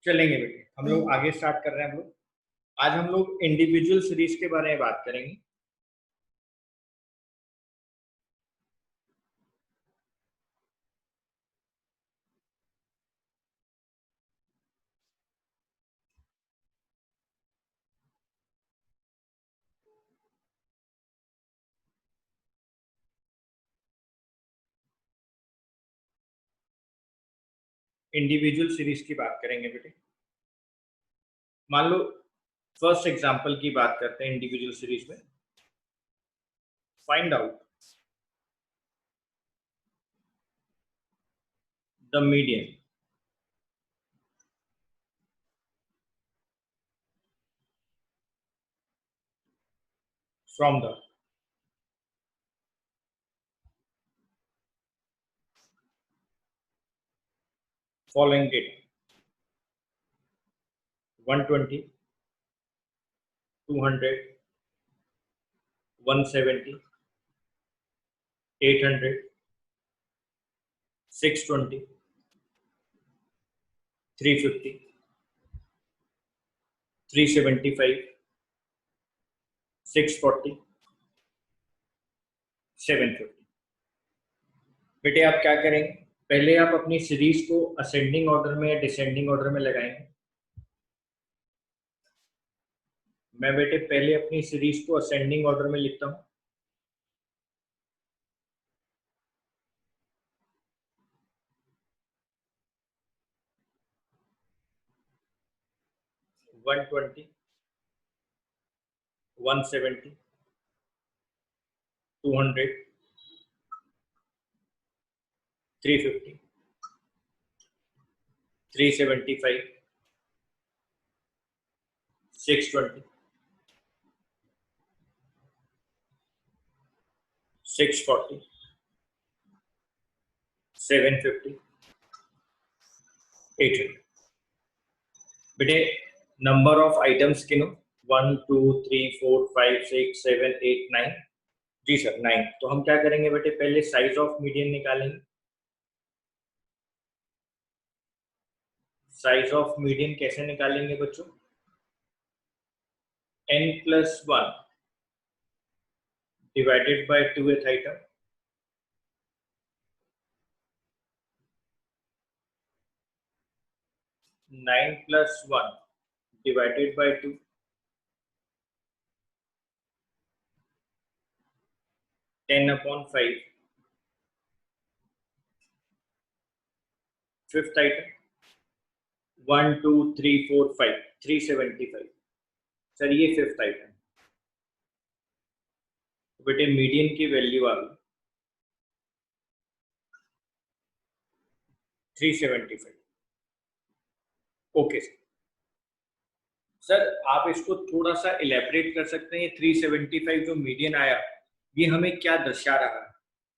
चलेंगे बेटे, हम लोग आगे स्टार्ट कर रहे हैं। हम लोग आज हम लोग इंडिविजुअल सीरीज के बारे में बात करेंगे। इंडिविजुअल सीरीज की बात करेंगे बेटे। मान लो फर्स्ट एग्जांपल की बात करते हैं इंडिविजुअल सीरीज में। Find out the median from the following data 120, 200, 170, 800, 620, 350, 375, 640, 750। बेटे आप क्या करेंगे, पहले आप अपनी सीरीज को असेंडिंग ऑर्डर में या डिसेंडिंग ऑर्डर में लगाएंगे। मैं बेटे पहले अपनी सीरीज को असेंडिंग ऑर्डर में लिखता हूं। वन 170, 200, 350, 375, 620, 640, 750, 800। बेटे नंबर ऑफ आइटम्स गिनो, 1 2 3 4 5 6 7 8 9। जी सर 9। तो हम क्या करेंगे बेटे, पहले साइज ऑफ मीडियन निकालेंगे। साइज ऑफ मीडियन कैसे निकालेंगे बच्चों, n+1 divided by 2th item, 9+1 divided by 2, 10/5, 5th item 1 2 3 4 5, 375। Sir ये 5th आइटम। बेटे मीडियन की वैल्यू आ गई 375। ओके सर, आप इसको थोड़ा सा इलेबरेट कर सकते हैं। 375 जो मीडियन आया ये हमें क्या दर्शा रहा है?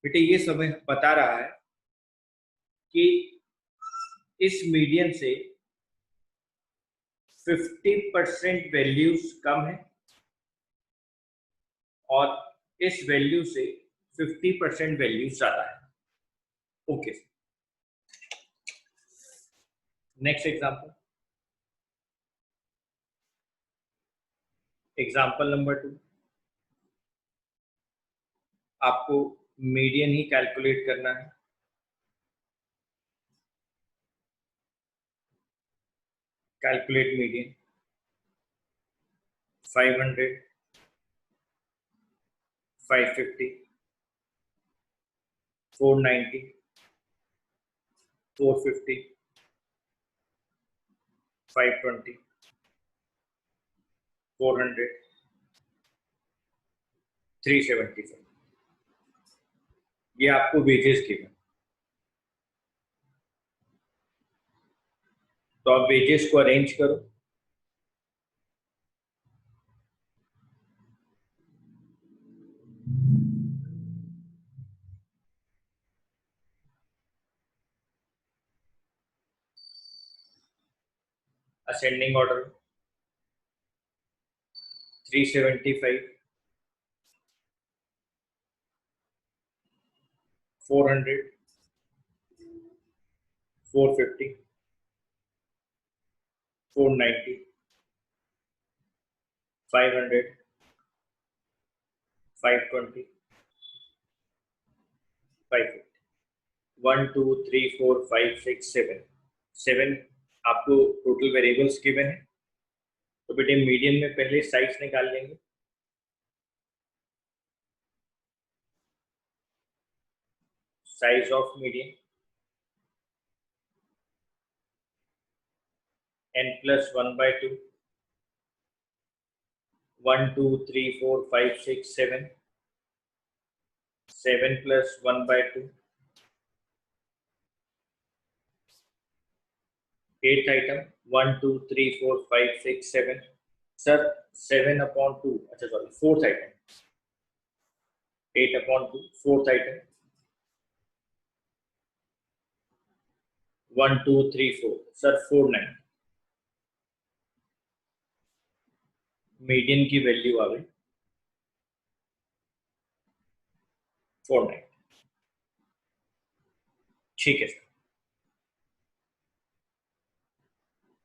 बेटे ये समय बता रहा है कि इस मीडियन से 50% वैल्यूज कम है और इस वैल्यू से 50% वैल्यूज ज्यादा है। Okay next example, example number 2। आपको मीडियन ही कैलकुलेट करना है। Calculate median 500, 550, 490, 450, 520, 400, 375। ये आपको वेजेस देगा। तो आप वेजेस को अरेंज करो। असेंडिंग ऑर्डर 375, 400, 450, 490, 500, 520, 550, 1 2 3 4 5 6 7 7 आपको टोटल वेरिएबल्स गिवन है। तो बेटे मीडियन में पहले साइज निकाल लेंगे। Size of median n plus 1 by 2, 1 2 3 4 5 6 7, 7 plus 1 by 2, 8th item 1 2 3 4 5 6 7, sir 7 upon 2, अच्छा sorry 4th item 8 upon 2, 4th item 1 2 3 4, sir 4 9, median की वैल्यू आ गई 4 9। ठीक है सर।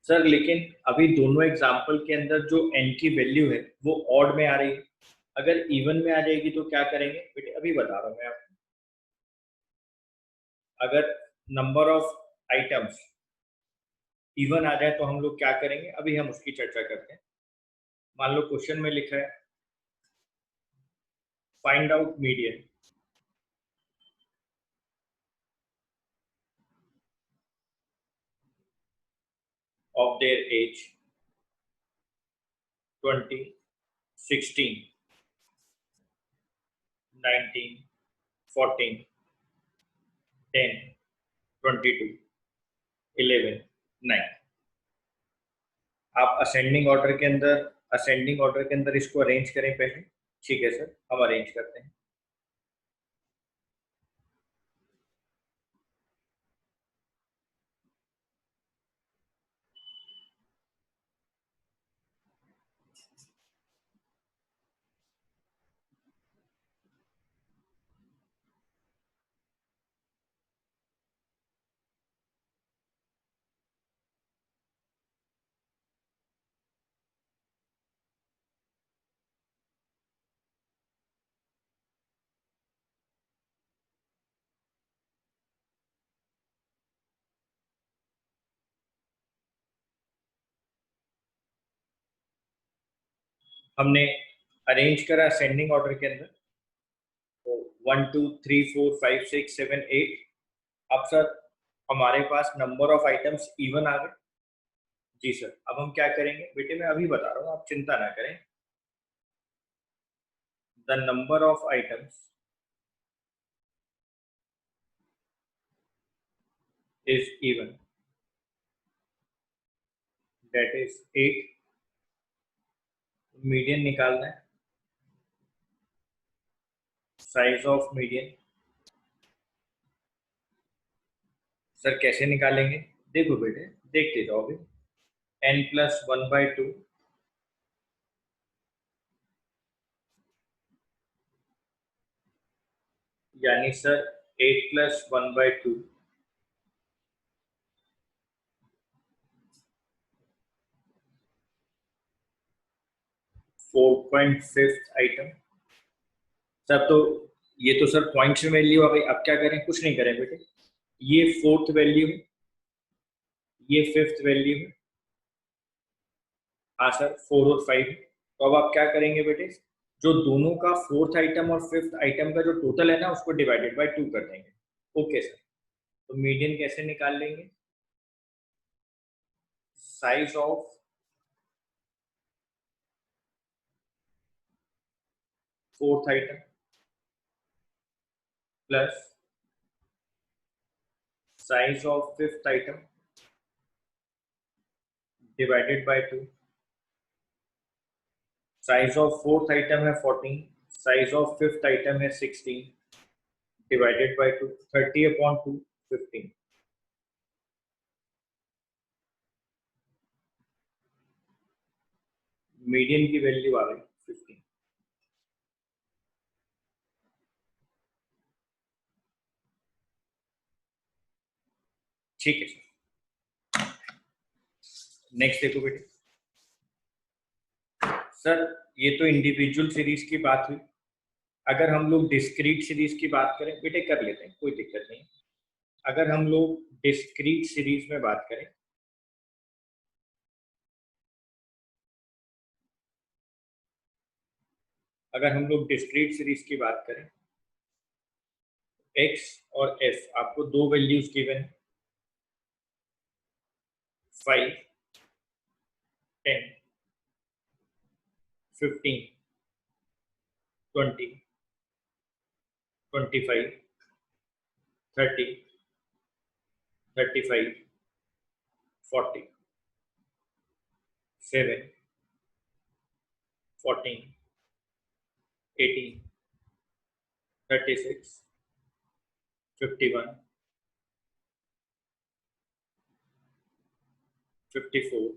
सर लेकिन अभी दोनों एग्जाम्पल के अंदर जो n की वैल्यू है वो ऑड में आ रही है, अगर इवन में आ जाएगी तो क्या करेंगे बेटे, अभी बता रहा हूं मैं आपको। अगर नंबर ऑफ आइटम्स इवन आ जाए तो हम लोग क्या करेंगे, अभी हम उसकी चर्चा करते हैं। मान लो क्वेश्चन में लिखा है find out median of their age 20, 16, 19, 14, 10, 22, 11, 9। आप असेंडिंग ऑर्डर के अंदर इसको अरेंज करें पहले। ठीक है सर, हम अरेंज करते हैं। हमने अरेंज करा असेंडिंग ऑर्डर के अंदर, तो 1 2 3 4 5 6 7 8। अब सर हमारे पास नंबर ऑफ आइटम्स इवन आ गए। जी सर, अब हम क्या करेंगे बेटे, मैं अभी बता रहा हूँ, आप चिंता ना करें। The number of items is even, that is 8। Median निकालना है। साइज ऑफ मीडियन सर कैसे निकालेंगे, देखो बेटे देखते जाओ अभी। n plus 1 by 2, यानी sir 8 plus 1 by 2, 4.5 item. Sir तो ये तो सर पॉइंट्स में वैल्यू आ गई। अब क्या करें, कुछ नहीं करें बेटे, ये 4th वैल्यू है, ये 5th वैल्यू है। हाँ सर 4 और 5 है। तो अब आप क्या करेंगे बेटे, जो दोनों का 4th आइटम और 5th आइटम का जो टोटल है ना उसको डिवाइडेड बाय 2 कर देंगे। ओके सर, तो मीडियन कैसे निकाल लेंगे, size of 4th item plus size of 5th item divided by 2। Size of 4th item है 14, साइज ऑफ 5th आइटम है 16, डिवाइडेड बाय 2, 30 अपॉन 2, 15। मीडियन की वैल्यू आ गई 15। ठीक है सर। नेक्स्ट देखो बेटे सर, ये तो इंडिविजुअल सीरीज की बात हुई। अगर हम लोग डिस्क्रीट सीरीज की बात करें बेटे, कर लेते हैं, कोई दिक्कत नहीं। अगर हम लोग डिस्क्रीट सीरीज में बात करें, अगर हम लोग डिस्क्रीट सीरीज की बात करें, x और f आपको दो वैल्यूज गिवन है, 5, 10, 15, 20, 25, 30, 35, 40, 7, 14, 18, 36, 51, 54,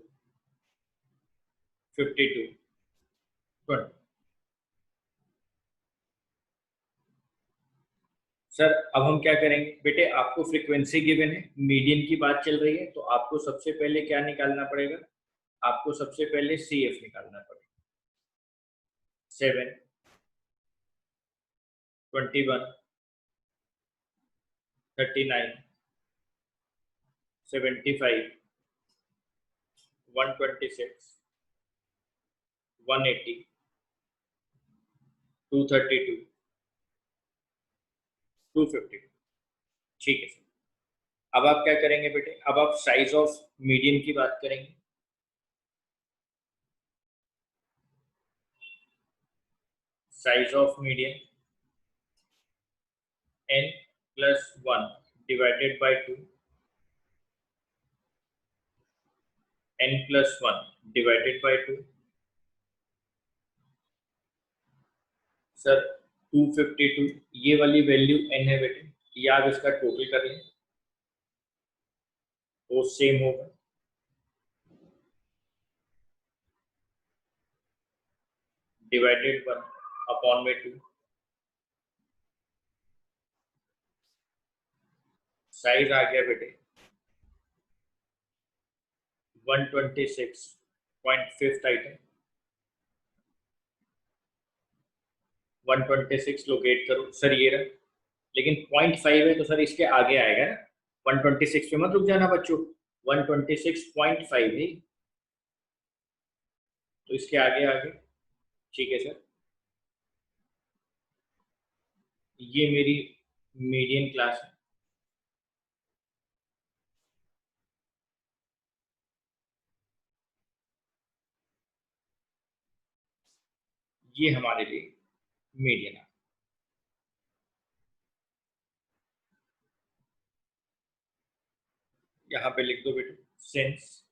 52, 20। सर अब हम क्या करेंगे बेटे, आपको फ्रीक्वेंसी गिवन है, मीडियन की बात चल रही है, तो आपको सबसे पहले क्या निकालना पड़ेगा, आपको सबसे पहले सी एफ निकालना पड़ेगा। 7, 21, 39, 75, 126, 180, 232, 250। ठीक है सर। अब आप क्या करेंगे बेटे, अब आप साइज ऑफ मीडियन की बात करेंगे। Size of median n plus 1 divided by 2, n plus 1 divided by 2। Sir 252, ये वाली वैल्यू n है बेटे, ये आप इसका टोटल कर लें, वो सेम होगा। डिवाइडेड 1 अपॉन में 2। साइज आ गया बेटे 126.5 आइटम, 126 लोकेट करो सर, ये रहा। लेकिन 0.5 है तो सर इसके आगे आएगा ना, 126 पे मत रुक जाना बच्चों, 126.5 है तो इसके आगे आगे। ठीक है सर, ये मेरी मीडियन क्लास है। ये हमारे लिए मीडियन है। यहाँ पे लिख दो बेटे, since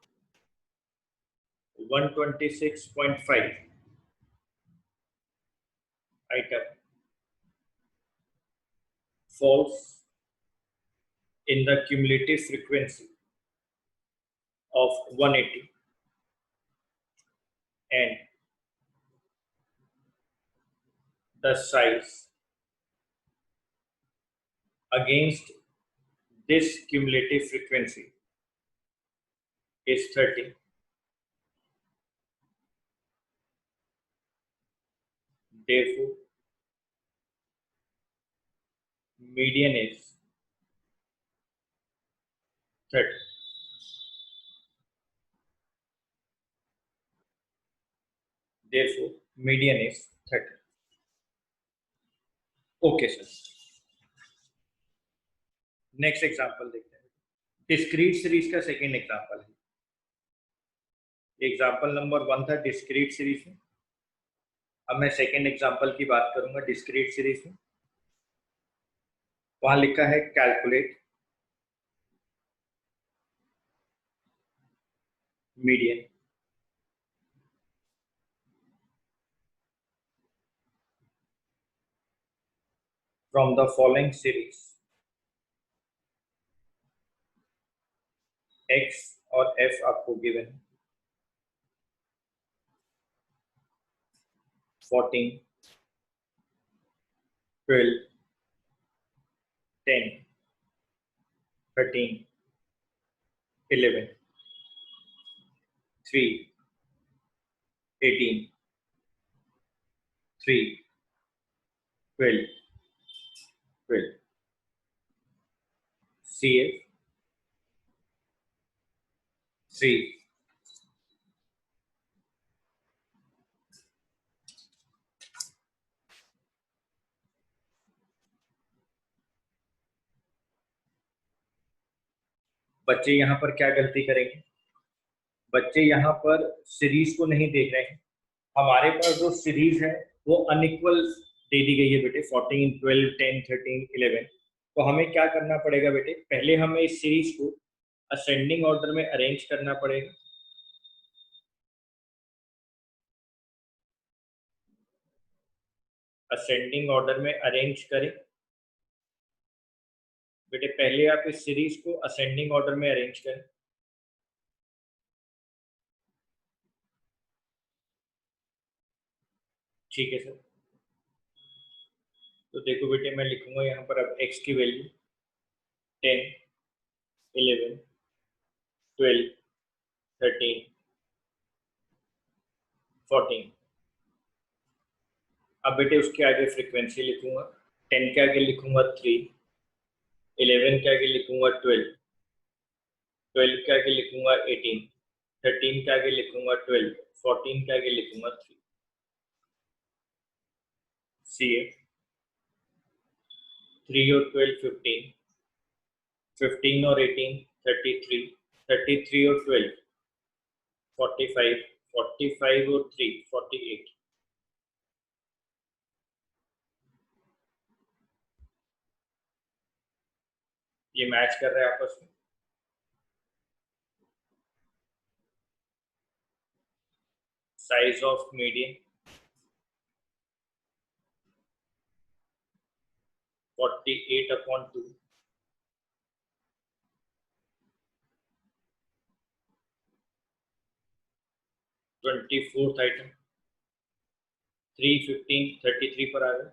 126.5 item falls in the cumulative frequency of 180 and the size against this cumulative frequency is 30. Therefore, median is 30. Therefore, median is 30. Okay, sir. Next example देखते हैं, डिस्क्रीट सीरीज का सेकंड एग्जांपल है। एग्जांपल नंबर 1 था discrete series में, अब मैं second example की बात करूंगा डिस्क्रीट सीरीज में। वहां लिखा है calculate median from the following series. x और f आपको गिवन है, 14, 12, 10, 13, 11, 3, 18, 3, 12, 12, CF 3, बच्चे यहाँ पर क्या गलती करेंगे? बच्चे यहाँ पर सीरीज को नहीं देख रहे हैं। हमारे पास जो सीरीज है वो अनइक्वल दे दी गई है बेटे, 14, 12, 10, 13, 11। तो हमें क्या करना पड़ेगा बेटे? पहले हमें इस सीरीज को असेंडिंग ऑर्डर में अरेंज करना पड़ेगा। असेंडिंग ऑर्डर में अरेंज करें बेटे। पहले आप इस सीरीज को असेंडिंग ऑर्डर में अरेंज करें। ठीक है सर। तो देखो बेटे, मैं लिखूंगा यहाँ पर अब x की वैल्यू 10, 11, 12, 13, 14। अब बेटे उसके आगे फ्रीक्वेंसी लिखूंगा। 10 के आगे लिखूंगा 3, 11 के आगे लिखूंगा 12, 12 के आगे लिखूंगा 18, 13 के आगे लिखूंगा 12, 14 के आगे लिखूंगा 3। सी ए 3 और 12 15, 15 और 18 33, 33 और 12 45, 45 और 3 48। ये मैच कर रहे हैं आपस में। Size of median 48/2, 24th item 3, 15, 33 पर आ गए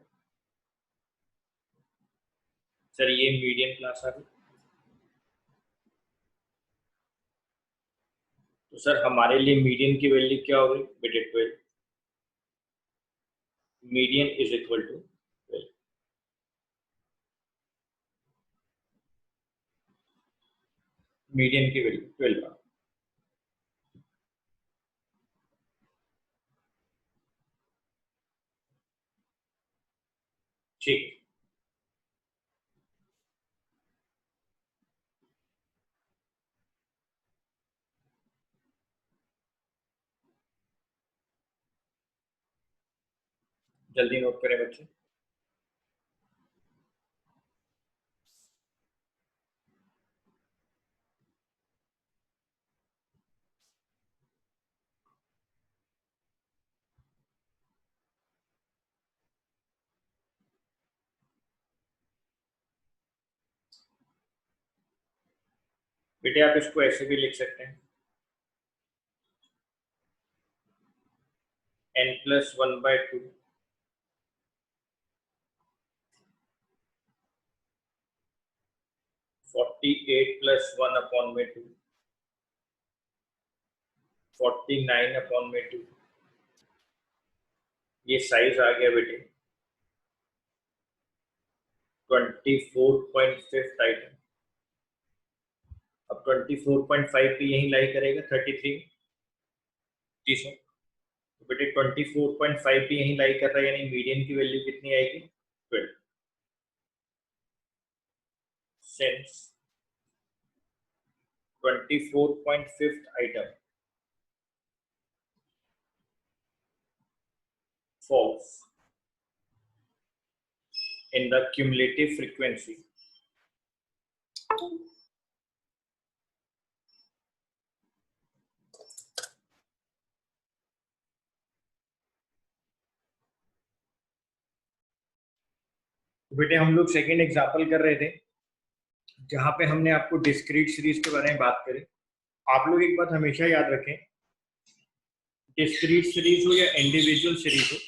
सर। ये मीडियन क्लास आ गई। तो सर हमारे लिए मीडियन की वैल्यू क्या हो गई बेटे? 12। Median is equal to 12। Median की वैल्यू 12 आ। ठीक। जल्दी नोट करें बच्चे। बेटे आप इसको ऐसे भी लिख सकते हैं, n+1/2 48+1/2 49/2। ये साइज आ गया बेटे 24.5 आइटम। अब 24.5 पे यही लाई करेगा 33। जी सर। तो बेटे 24.5 पे यही लाई कर रहा है, यानी मीडियन की वैल्यू कितनी आएगी? 12। Sense 24.5 item falls in the cumulative frequency तो बेटे हम लोग सेकेंड एग्जाम्पल कर रहे थे जहां पे हमने आपको डिस्क्रीट सीरीज के बारे में बात करी। आप लोग एक बात हमेशा याद रखें, डिस्क्रीट सीरीज हो या इंडिविजुअल सीरीज हो,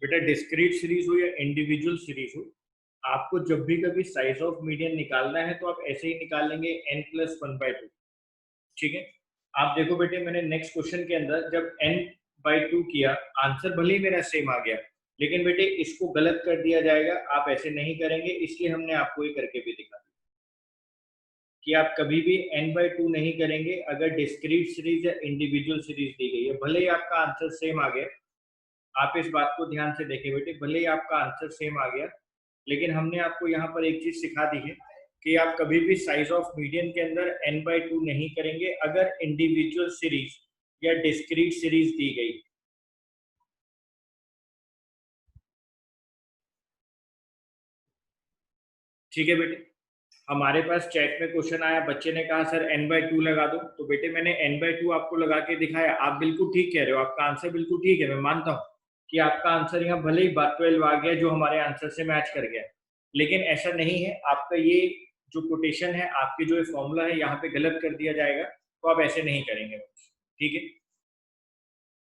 बेटा डिस्क्रीट सीरीज हो या इंडिविजुअल सीरीज हो, आपको जब भी कभी साइज ऑफ मीडियन निकालना है तो आप ऐसे ही निकाल लेंगे n+1/2। ठीक है। आप देखो बेटे, मैंने नेक्स्ट क्वेश्चन के अंदर जब n/2 किया, आंसर भले ही मेरा सेम आ गया, लेकिन बेटे इसको गलत कर दिया जाएगा, आप ऐसे नहीं करेंगे, इसलिए हमने आपको ये करके भी दिखा कि आप कभी भी n/2 नहीं करेंगे अगर डिस्क्रीट सीरीज या इंडिविजुअल सीरीज दी गई है। भले ही आपका आंसर सेम आ गया, आप इस बात को ध्यान से देखें बेटे, भले ही आपका आंसर सेम आ गया, लेकिन हमने आपको यहाँ पर एक चीज सिखा दी है कि आप कभी भी साइज ऑफ मीडियन के अंदर n/2 नहीं करेंगे अगर इंडिविजुअल सीरीज या डिस्क्रीट सीरीज दी गई। ठीक है बेटे, हमारे पास चैट में क्वेश्चन आया, बच्चे ने कहा सर n/2 लगा दो, तो बेटे मैंने n/2 आपको लगा के दिखाया। आप बिल्कुल ठीक कह रहे हो, आपका आंसर बिल्कुल ठीक है, मैं मानता हूँ कि आपका आंसर यहाँ भले ही 12 आ गया जो हमारे आंसर से मैच कर गया, लेकिन ऐसा नहीं है। आपका ये जो कोटेशन है, आपकी जो फॉर्मूला है, यहाँ पे गलत कर दिया जाएगा, तो आप ऐसे नहीं करेंगे। ठीक है,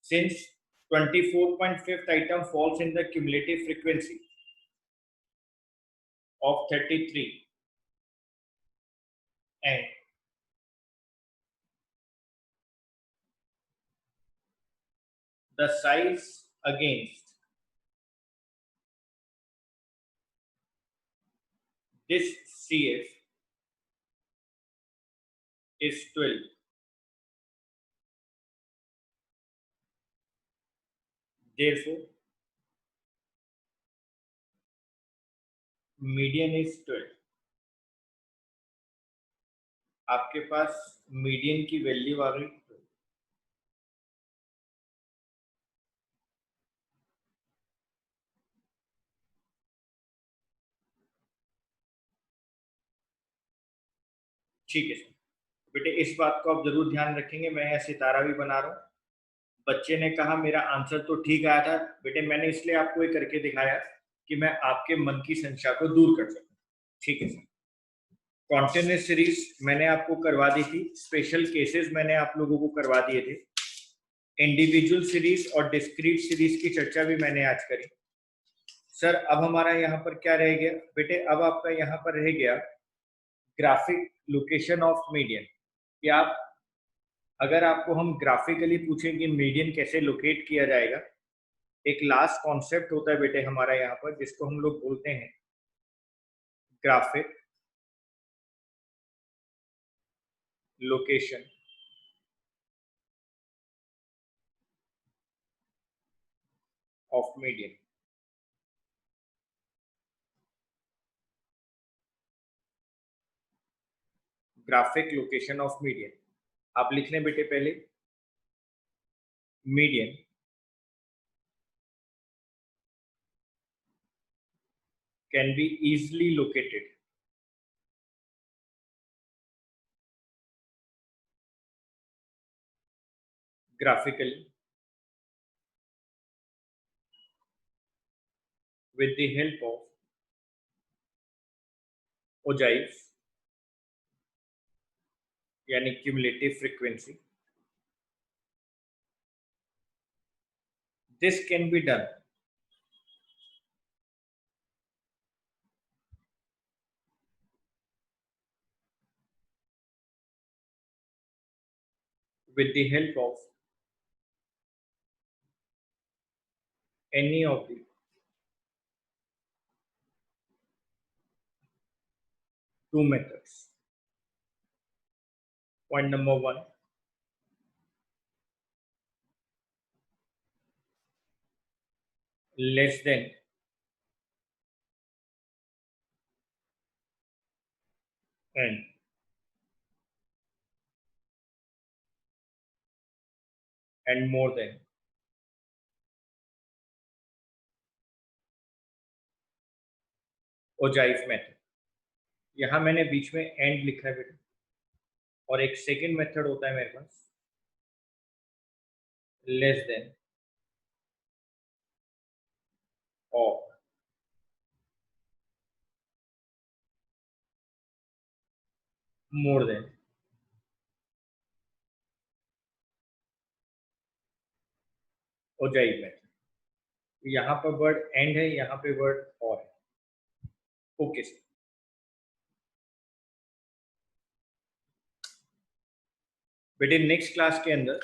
since 24.5th item falls in the cumulative frequency of 33 and the size against this CF is 12. Therefore, median is 12. आपके पास मीडियन की वैल्यू आ गई 12। ठीक है सर, बेटे इस बात को आप जरूर ध्यान रखेंगे। मैं यहाँ सितारा भी बना रहा हूँ। बच्चे ने कहा मेरा आंसर तो ठीक आया था, बेटे मैंने इसलिए आपको ये करके दिखाया कि मैं आपके मन की संशय को दूर कर सकूं। ठीक है सर, कॉन्टिन्यूस सीरीज मैंने आपको करवा दी थी, स्पेशल केसेस मैंने आप लोगों को करवा दिए थे, इंडिविजुअल सीरीज और डिस्क्रीट सीरीज की चर्चा भी मैंने आज करी। सर अब हमारा यहाँ पर क्या रह गया बेटे, अब आपका यहाँ पर रह गया ग्राफिक लोकेशन ऑफ मीडियन। कि आप, अगर आपको हम ग्राफिकली पूछें कि मीडियन कैसे लोकेट किया जाएगा, एक लास्ट कॉन्सेप्ट होता है बेटे हमारा यहाँ पर, जिसको हम लोग बोलते हैं graphic location of median. Graphic location of median आप लिख लें बेटे पहले। Median can be easily located graphically with the help of ogives यानी cumulative frequency. This can be done with the help of any of the two methods. Point number one, less than and more than. Ogive method, यहाँ मैंने बीच में and लिखा है बेटा, और एक second method होता है मेरे पास लेस देन और मोर देन। ओजाइव मेथड, यहाँ पर वर्ड एंड है, यहाँ पे वर्ड और है। ओके सर, बेटे नेक्स्ट क्लास के अंदर